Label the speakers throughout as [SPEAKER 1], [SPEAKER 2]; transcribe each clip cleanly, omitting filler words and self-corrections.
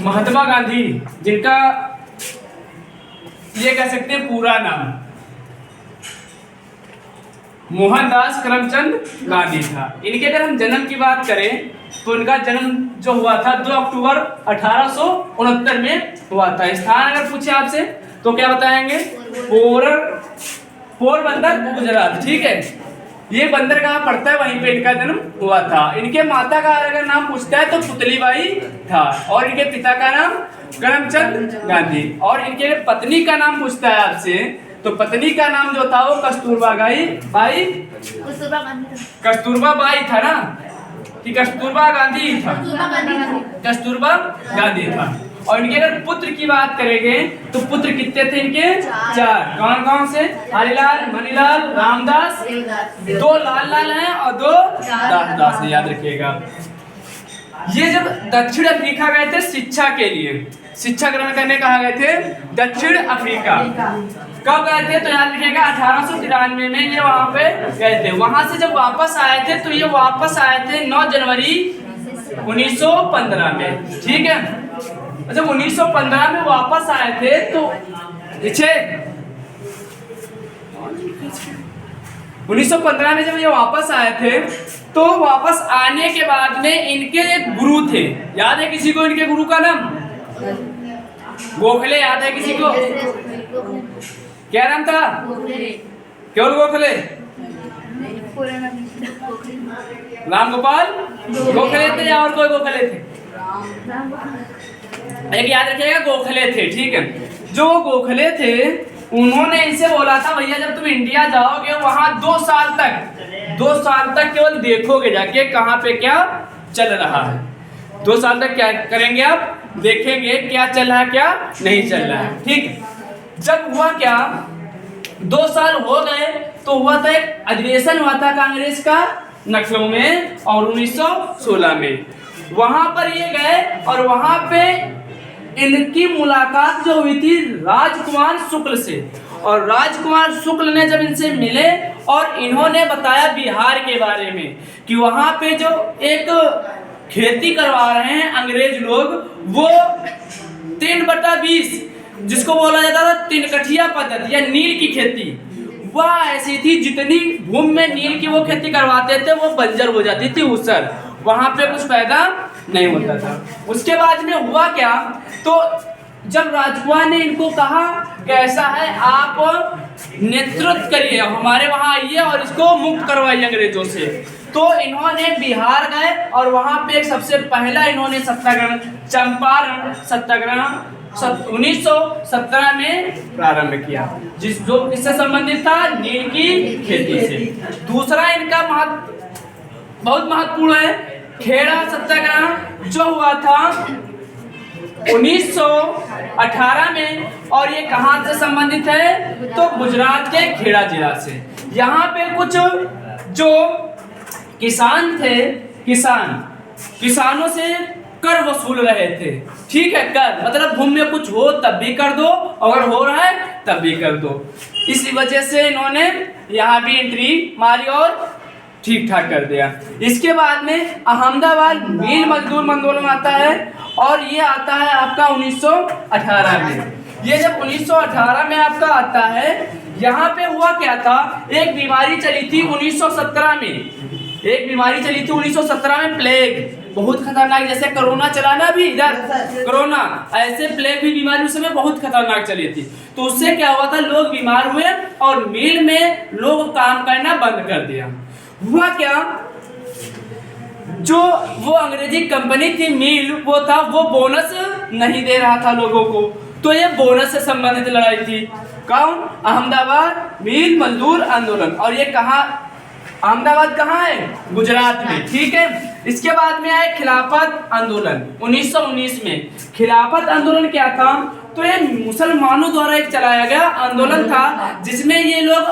[SPEAKER 1] महात्मा गांधी, जिनका ये कह सकते हैं पूरा नाम मोहनदास करमचंद गांधी था। इनके अगर हम जन्म की बात करें तो इनका जन्म जो हुआ था 2 अक्टूबर 1869 में हुआ था। स्थान अगर पूछे आपसे तो क्या बताएंगे? पोरबंदर, गुजरात। ठीक है, ये बंदर कहाँ पड़ता है, वहीं पे इनका जन्म हुआ था। इनके माता का अगर नाम पूछता है तो पुतलीबाई था, और इनके पिता का नाम करमचंद गांधी, और इनके पत्नी का नाम पूछता है आपसे तो पत्नी का नाम जो था वो कस्तूरबा बाई था ना, कि कस्तूरबा गांधी था, कस्तूरबा गांधी था। और इनके अगर पुत्र की बात करेंगे तो पुत्र कितने थे इनके? 4। कौन कौन से? हरिलाल, मणिलाल, रामदास। 2 लाल हैं और 2 दास है, याद रखिएगा। ये जब दक्षिण अफ्रीका गए थे शिक्षा के लिए, शिक्षा ग्रहण करने कहाँ गए थे? दक्षिण अफ्रीका। कब गए थे तो याद रखिएगा 1893 में ये वहां पे गए थे। वहां से जब वापस आए थे तो ये वापस आए थे 9 जनवरी 1915 में। ठीक है, जब 1915 में वापस आए थे तो 1915 में जब ये वापस आए थे तो वापस आने के बाद में इनके एक गुरु थे, याद है किसी को इनके गुरु का नाम? गोखले, याद है किसी को? क्या नाम था? केवल गोखले, राम गोपाल गोखले थे या और कोई गोखले थे? एक याद रखिएगा, गोखले थे। ठीक है, जो गोखले थे उन्होंने इनसे बोला था भैया जब तुम इंडिया जाओगे वहां 2 साल तक केवल देखोगे जाके कहाँ पे क्या चल रहा है। 2 साल तक क्या करेंगे आप? देखेंगे क्या चल रहा है क्या नहीं चल रहा है। ठीक, जब हुआ क्या 2 साल हो गए तो हुआ था एक अधिवेशन हुआ था कांग्रेस का लखनऊ में, और 1916 में वहां पर ये गए और वहां पे इनकी मुलाकात जो हुई थी राजकुमार शुक्ल से, और राजकुमार शुक्ल ने जब इनसे मिले और इन्होंने बताया बिहार के बारे में कि वहां पे जो एक खेती करवा रहे हैं अंग्रेज लोग, वो 3/20 जिसको बोला जाता था 3 कठिया पद्धति या नील की खेती, वह ऐसी थी जितनी भूमि में नील की वो खेती करवाते थे वो बंजर हो जाती थी, ऊसर, वहां पे कुछ पैदा नहीं होता था। उसके बाद में हुआ क्या, तो जब राजकुमार ने इनको कहा कैसा है आप नेतृत्व करिए, हमारे वहां आइए और इसको मुक्त करवाइए अंग्रेजों से, तो इन्होंने बिहार गए और वहां पे सबसे पहला इन्होंने सत्याग्रह, चंपारण सत्याग्रह 1917 में प्रारंभ किया, जो किससे संबंधित था? नील की खेती से। दूसरा इनका बहुत महत्वपूर्ण है खेड़ा सत्याग्रह, जो हुआ था 1918 में, और ये कहां से संबंधित है? तो गुजरात के खेड़ा जिला से। यहाँ पे कुछ जो किसान थे, किसानों से कर वसूल रहे थे। ठीक है, कर मतलब भूमि में कुछ हो तब भी कर दो, अगर हो रहा है तब भी कर दो। इसी वजह से इन्होंने यहाँ भी एंट्री मारी और ठीक ठाक कर दिया। इसके बाद में अहमदाबाद मिल मजदूर आंदोलन आता है, और ये आता है आपका 1918 में। ये जब 1918 में आपका आता है, यहाँ पे हुआ क्या था, एक बीमारी चली थी 1917 में, एक बीमारी चली थी 1917 में, प्लेग, बहुत खतरनाक, जैसे कोरोना चला ना अभी इधर कोरोना, ऐसे प्लेग भी बीमारी उस समय बहुत खतरनाक चली थी। तो उससे क्या हुआ था, लोग बीमार हुए और मिल में लोग काम करना बंद कर दिया। हुआ क्या, जो वो अंग्रेजी कंपनी थी मिल, वो बोनस नहीं दे रहा था लोगों को, तो ये बोनस से संबंधित लड़ाई थी। कौन? अहमदाबाद मिल मजदूर आंदोलन। और ये कहाँ, अहमदाबाद कहाँ है? गुजरात में। ठीक है, इसके बाद में आए खिलाफत आंदोलन 1919 में। खिलाफत आंदोलन क्या था, तो ये मुसलमानों द्वारा एक चलाया गया आंदोलन था, जिसमें ये लोग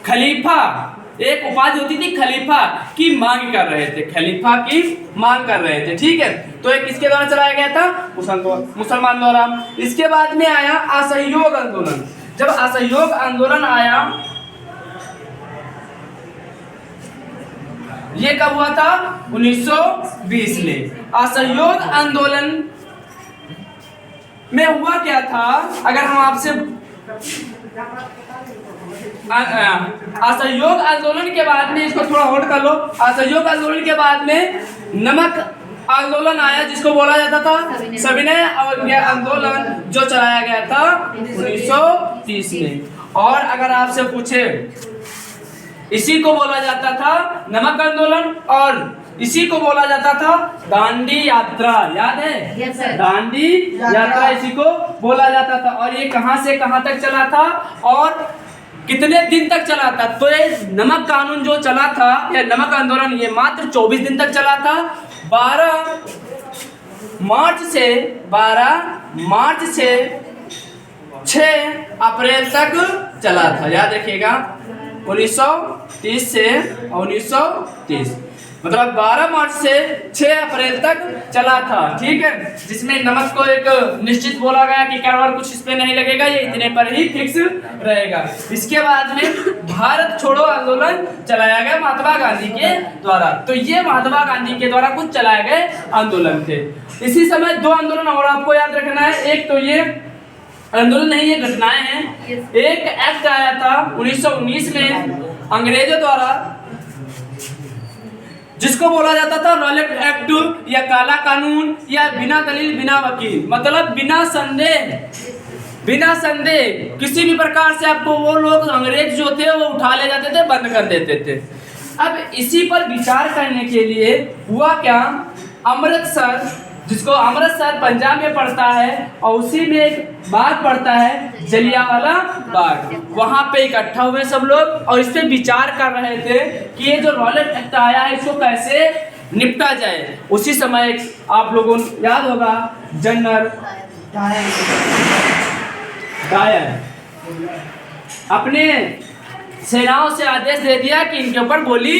[SPEAKER 1] खलीफा, एक उपाधि होती थी खलीफा की मांग कर रहे थे, खलीफा की मांग कर रहे थे। ठीक है, तो एक किसके द्वारा चलाया गया था? मुसलमान द्वारा। इसके बाद में आया असहयोग आंदोलन। जब असहयोग आंदोलन आया, ये कब हुआ था? 1920 में। असहयोग आंदोलन में हुआ क्या था, अगर हम आपसे असहयोग आंदोलन के बाद में, इसको थोड़ा होल्ड कर लो, असहयोग आंदोलन के बाद में नमक आंदोलन आया जिसको बोला जाता था सविनय अवज्ञा आंदोलन, जो चलाया गया था 1930 में। और अगर आपसे पूछे, इसी को बोला जाता था नमक आंदोलन और इसी को बोला जाता था दांडी यात्रा, याद है?
[SPEAKER 2] yes,
[SPEAKER 1] दांडी यात्रा इसी को बोला जाता था। और ये कहां से कहां तक चला था और कितने दिन तक चला था? तो ये नमक कानून जो चला था या नमक आंदोलन, ये मात्र 24 दिन तक चला था। 12 मार्च से 6 अप्रैल तक चला था, याद रखिएगा। 1930 से 1930 मतलब 12 मार्च से 6 अप्रैल तक चला था, ठीक है। जिसमें नमक को एक निश्चित बोला गया कि कैलोरी कुछ इस पे नहीं लगेगा, ये इतने पर ही फिक्स रहेगा। इसके बाद में भारत छोड़ो आंदोलन चलाया गया महात्मा गांधी के द्वारा। तो ये महात्मा गांधी के द्वारा कुछ चलाए गए आंदोलन थे। इसी समय 2 आंदोलन और आपको याद रखना है। एक तो ये आंदोलन नहीं, ये घटनाएं हैं। एक एक्ट आया था 1919 में अंग्रेजों द्वारा, जिसको बोला जाता था रॉलेट एक्ट या काला कानून या बिना दलील बिना वकील, मतलब बिना संदेह किसी भी प्रकार से आपको वो लोग अंग्रेज जो थे वो उठा ले जाते थे, बंद कर देते थे। अब इसी पर विचार करने के लिए हुआ क्या, अमृतसर, जिसको अमृतसर पंजाब में पड़ता है, और उसी में एक बाग पड़ता है जलियांवाला बाग, वहां पे इकट्ठा हुए सब लोग और इस पे विचार कर रहे थे कि ये जो रॉलेट एक्ट आया है इसको कैसे निपटा जाए। उसी समय आप लोगों को याद होगा जनरल डायर अपने सेनाओं से आदेश दे दिया कि इनके ऊपर गोली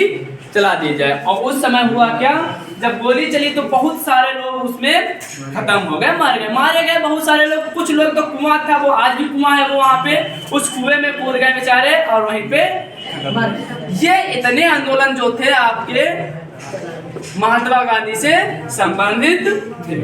[SPEAKER 1] चला दी जाए। और उस समय हुआ क्या, जब गोली चली तो बहुत सारे लोग उसमें खत्म हो गए, मारे गए बहुत सारे लोग। कुछ लोग तो कुआं था, वो आज भी कुआं है, वो वहां पे उस कुएं में कूद गए बेचारे और वहीं पे ये इतने आंदोलन जो थे आपके महात्मा गांधी से संबंधित थे।